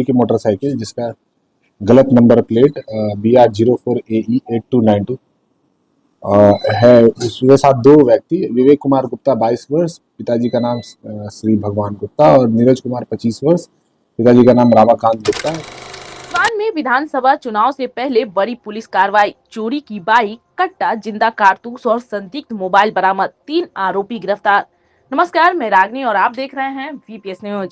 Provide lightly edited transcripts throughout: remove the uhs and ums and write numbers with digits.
चोरी की मोटरसाइकिल जिसका गलत नंबर प्लेट BR04AE8292 है। उसके साथ दो व्यक्ति, विवेक कुमार गुप्ता 22 वर्ष, पिताजी का नाम श्री भगवान गुप्ता, और नीरज कुमार 25 वर्ष, पिताजी का नाम रामाकांत गुप्ता। सिवान में विधानसभा चुनाव से पहले बड़ी पुलिस कार्रवाई, चोरी की बाइक, कट्टा, जिंदा कारतूस और संदिग्ध मोबाइल बरामद, 3 आरोपी गिरफ्तार। नमस्कार, मैं रागनी और आप देख रहे हैं VPS न्यूज।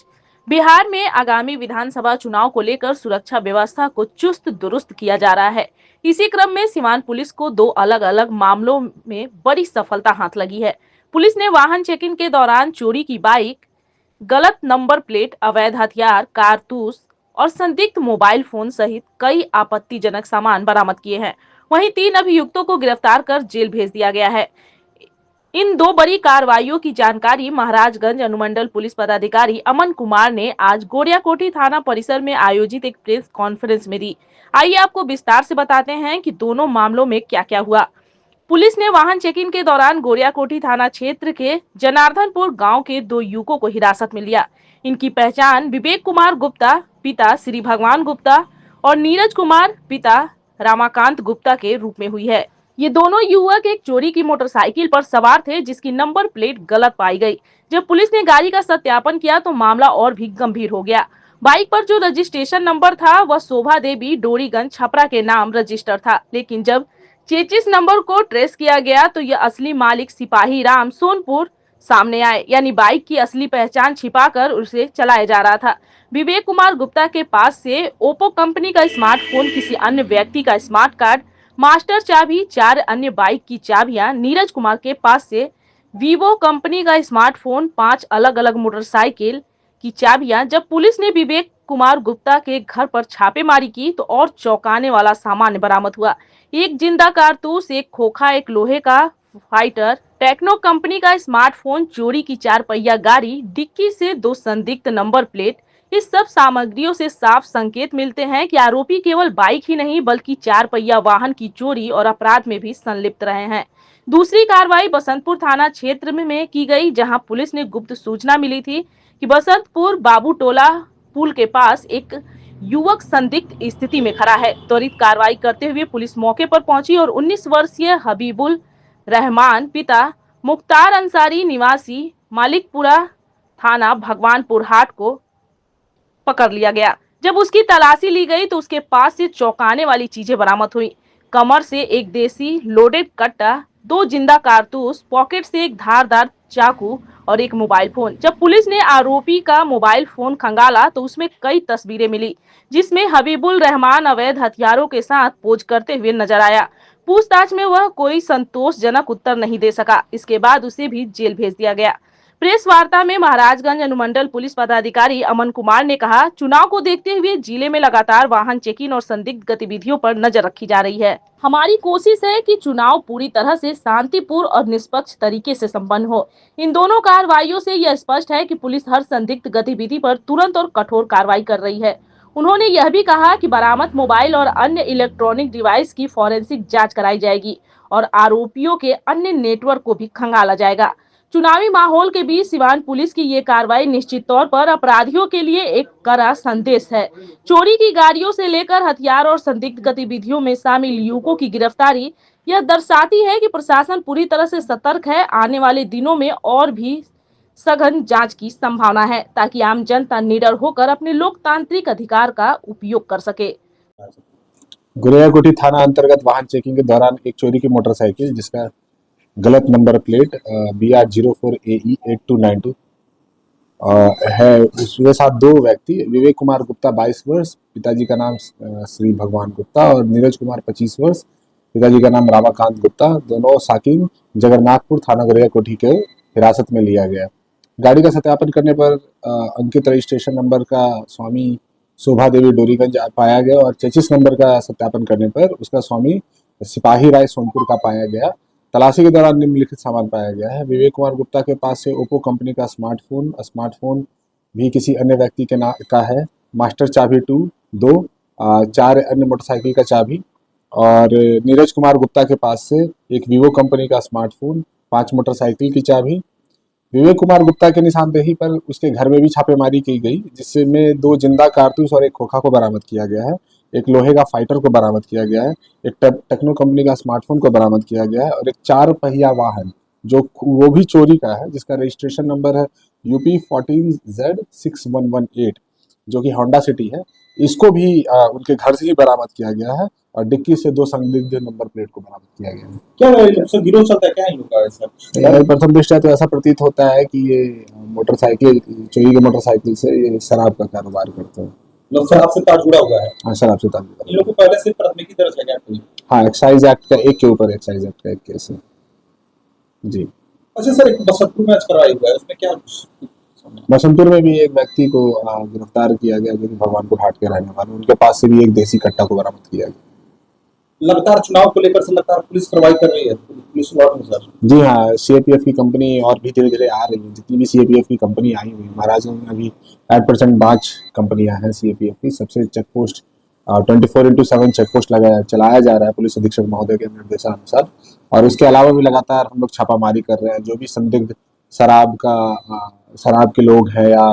बिहार में आगामी विधानसभा चुनाव को लेकर सुरक्षा व्यवस्था को चुस्त दुरुस्त किया जा रहा है। इसी क्रम में सिवान पुलिस को 2 अलग अलग मामलों में बड़ी सफलता हाथ लगी है। पुलिस ने वाहन चेकिंग के दौरान चोरी की बाइक, गलत नंबर प्लेट, अवैध हथियार, कारतूस और संदिग्ध मोबाइल फोन सहित कई आपत्तिजनक सामान बरामद किए हैं। वहीं 3 अभियुक्तों को गिरफ्तार कर जेल भेज दिया गया है। इन 2 बड़ी कार्रवाइयों की जानकारी महाराजगंज अनुमंडल पुलिस पदाधिकारी अमन कुमार ने आज गोरियाकोठी थाना परिसर में आयोजित एक प्रेस कॉन्फ्रेंस में दी। आइए आपको विस्तार से बताते हैं कि दोनों मामलों में क्या क्या हुआ। पुलिस ने वाहन चेकिंग के दौरान गोरियाकोठी थाना क्षेत्र के जनार्दनपुर गांव के 2 युवकों को हिरासत में लिया। इनकी पहचान विवेक कुमार गुप्ता पिता श्री भगवान गुप्ता और नीरज कुमार पिता रामाकांत गुप्ता के रूप में हुई है। ये दोनों युवक एक चोरी की मोटरसाइकिल पर सवार थे जिसकी नंबर प्लेट गलत पाई गई। जब पुलिस ने गाड़ी का सत्यापन किया तो मामला और भी गंभीर हो गया। बाइक पर जो रजिस्ट्रेशन नंबर था वह शोभा देवी डोरीगंज छपरा के नाम रजिस्टर था, लेकिन जब चेचिस नंबर को ट्रेस किया गया तो यह असली मालिक सिपाही राम सोनपुर सामने आए, यानी बाइक की असली पहचान छिपाकर उसे चलाया जा रहा था। विवेक कुमार गुप्ता के पास से ओप्पो कंपनी का स्मार्टफोन, किसी अन्य व्यक्ति का स्मार्ट कार्ड, मास्टर चाबी, 4 अन्य बाइक की चाबियां, नीरज कुमार के पास से वीवो कंपनी का स्मार्टफोन, 5 अलग अलग मोटरसाइकिल की चाबियां। जब पुलिस ने विवेक कुमार गुप्ता के घर पर छापेमारी की तो और चौंकाने वाला सामान बरामद हुआ। एक जिंदा कारतूस, एक खोखा, एक लोहे का फाइटर, टेक्नो कंपनी का स्मार्टफोन, चोरी की 4 पहिया गाड़ी, डिक्की से 2 संदिग्ध नंबर प्लेट। इस सब सामग्रियों से साफ संकेत मिलते हैं कि आरोपी केवल बाइक ही नहीं बल्कि 4 पहिया वाहन की चोरी और अपराध में भी संलिप्त रहे हैं। दूसरी कार्रवाई बसंतपुर थाना क्षेत्र में की गई, जहां पुलिस ने गुप्त सूचना मिली थी कि बसंतपुर बाबू टोला पुल के पास एक युवक संदिग्ध स्थिति में खड़ा है। त्वरित कार्रवाई करते हुए पुलिस मौके पर पहुंची और 19 वर्षीय हबीबुल रहमान पिता मुख्तार अंसारी निवासी मालिकपुरा थाना भगवानपुर हाट को पकड़ लिया गया। जब उसकी तलाशी ली गई तो उसके पास से चौंकाने वाली चीजें बरामद हुई। कमर से एक देसी लोडेड कट्टा, 2 जिंदा कारतूस, पॉकेट से एक धारदार चाकू और एक मोबाइल फोन। जब पुलिस ने आरोपी का मोबाइल फोन खंगाला तो उसमें कई तस्वीरें मिली जिसमें हबीबुल रहमान अवैध हथियारों के साथ पोज करते हुए नजर आया। पूछताछ में वह कोई संतोषजनक उत्तर नहीं दे सका। इसके बाद उसे भी जेल भेज दिया गया। प्रेस वार्ता में महाराजगंज अनुमंडल पुलिस पदाधिकारी अमन कुमार ने कहा, चुनाव को देखते हुए जिले में लगातार वाहन चेकिंग और संदिग्ध गतिविधियों पर नजर रखी जा रही है। हमारी कोशिश है कि चुनाव पूरी तरह से शांतिपूर्ण और निष्पक्ष तरीके से संपन्न हो। इन दोनों कार्रवाइयों से यह स्पष्ट है कि पुलिस हर संदिग्ध गतिविधि पर तुरंत और कठोर कार्रवाई कर रही है। उन्होंने यह भी कहा कि बरामद मोबाइल और अन्य इलेक्ट्रॉनिक डिवाइस की फॉरेंसिक जांच कराई जाएगी और आरोपियों के अन्य नेटवर्क को भी खंगाला जाएगा। चुनावी माहौल के बीच सिवान पुलिस की ये कार्रवाई निश्चित तौर पर अपराधियों के लिए एक कड़ा संदेश है। चोरी की गाड़ियों से लेकर हथियार और संदिग्ध गतिविधियों में शामिल युवकों की गिरफ्तारी यह दर्शाती है कि प्रशासन पूरी तरह से सतर्क है। आने वाले दिनों में और भी सघन जांच की संभावना है ताकि आम जनता निडर होकर अपने लोकतांत्रिक अधिकार का उपयोग कर सके। गोरियाकोठी थाना अंतर्गत वाहन चेकिंग के दौरान एक चोरी की मोटरसाइकिल जिसका गलत नंबर प्लेट BR04AE8292 है। उसके साथ दो व्यक्ति, विवेक कुमार गुप्ता 22 वर्ष, पिताजी का नाम श्री भगवान गुप्ता, और नीरज कुमार 25 वर्ष, पिताजी का नाम रामाकांत गुप्ता, दोनों साकिन जगन्नाथपुर थाना गोरियाकोठी के हिरासत में लिया गया। गाड़ी का सत्यापन करने पर अंकित रजिस्ट्रेशन नंबर का स्वामी शोभा देवी डोरीगंज पाया गया और चेचिस नंबर का सत्यापन करने पर उसका स्वामी सिपाही राय सोनपुर का पाया गया। तलाशी के दौरान निम्नलिखित सामान पाया गया है। विवेक कुमार गुप्ता के पास से ओप्पो कंपनी का स्मार्टफोन भी किसी अन्य व्यक्ति के नाम का है, मास्टर चाबी 2, 4 अन्य मोटरसाइकिल का चाबी, और नीरज कुमार गुप्ता के पास से एक वीवो कंपनी का स्मार्टफोन, 5 मोटरसाइकिल की चाबी, विवेक कुमार गुप्ता की निशानदेही पर उसके घर में भी छापेमारी की गई, जिसमें 2 जिंदा कारतूस और एक खोखा को बरामद किया गया है। एक लोहे का फाइटर को बरामद किया गया है। एक टेक्नो कंपनी का स्मार्टफोन को बरामद किया गया है और एक 4 पहिया वाहन जो वो भी चोरी का है, जिसका रजिस्ट्रेशन नंबर है UP14Z6118, जो कि होंडा सिटी है। इसको भी उनके घर से ही बरामद किया गया है और डिक्की से 2 संदिग्ध नंबर प्लेट को बरामद किया गया है। क्या सर गिरोह चलता है क्या इन लोग का ऐसा? प्रथम दृष्टया तो ऐसा प्रतीत होता है कि ये मोटरसाइकिल चोरी के मोटरसाइकिल से ये शराब का कारोबार करते हैं। लोग शराब से तार जुड़ा हुआ है। हाँ, शराब से ताल्लुक इन लोग को पहले से प्राथमिकी दर्ज है क्या कोई? हाँ, एक्साइज एक्ट का एक के ऊपर एक्साइज एक्ट का एक केस है जी। अच्छा सर, एक बसंतपुर में आज करवाई हुआ है, उसमें क्या बसंतपुर में भी एक व्यक्ति को गिरफ्तार किया गया, जो कि भगवानपुर हाट के रहने वाले। उनके पास से भी एक देसी कट्टा को बरामद किया गया। लगातार चुनाव को लेकर से लगातार पुलिस कार्रवाई कर रही है, पुलिस वालों सर? जी हाँ, सीएपीएफ की कंपनी और भी धीरे धीरे आ रही है। जितनी भी सीएपीएफ की कंपनी आई हुई है, महाराजगंज में अभी 8% 5 कंपनियां हैं सीएपीएफ की। सबसे चेक पोस्ट 24/7 चेक पोस्ट चलाया जा रहा है पुलिस अधीक्षक महोदय के निर्देशानुसार। और उसके अलावा भी लगातार हम लोग छापामारी कर रहे हैं। जो भी संदिग्ध शराब के लोग हैं या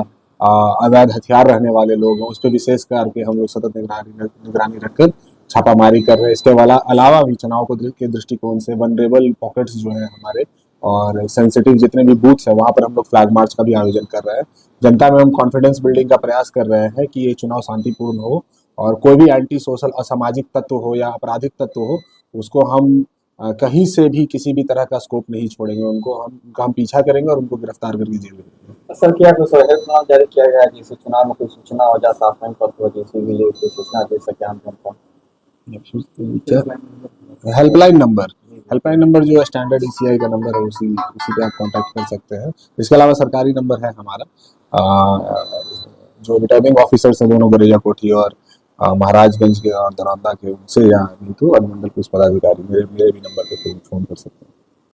अवैध हथियार रहने वाले लोग हैं, उस पर विशेष करके हम लोग सतत निगरानी रखकर छापामारी कर रहे हैं। इसके अलावा भी चुनाव के दृष्टिकोण से वनरेबल पॉकेट्स जो है हमारे और सेंसिटिव जितने भी बूथ्स हैं, वहाँ पर हम लोग फ्लैग मार्च का भी आयोजन कर रहे हैं। जनता में हम कॉन्फिडेंस बिल्डिंग का प्रयास कर रहे हैं कि ये चुनाव शांतिपूर्ण हो और कोई भी एंटी सोशल असामाजिक तत्व हो या आपराधिक तत्व हो, उसको हम कहीं से भी किसी भी तरह का स्कोप नहीं छोड़ेंगे। उनका हम पीछा करेंगे और उनको गिरफ्तार करके जेल भेजेंगे। सर क्या कुछ हेल्पलाइन जारी किया गया है, जिससे चुनाव में कोई सूचना हो जाए, शासन तत्व जैसे मिले कोई सूचना दे सके आम जनता? हेल्पलाइन नंबर जो है स्टैंडर्ड ECI का नंबर है, उसी पे आप कांटेक्ट कर सकते हैं। इसके अलावा सरकारी नंबर है हमारा, जो रिटर्निंग ऑफिसर्स हैं दोनों गोरेजा कोठी और महाराजगंज के और दरौंदा के, उनसे या नहीं तो अनुमंडल पुलिस पदाधिकारी मेरे भी नंबर पे फोन कर सकते हैं।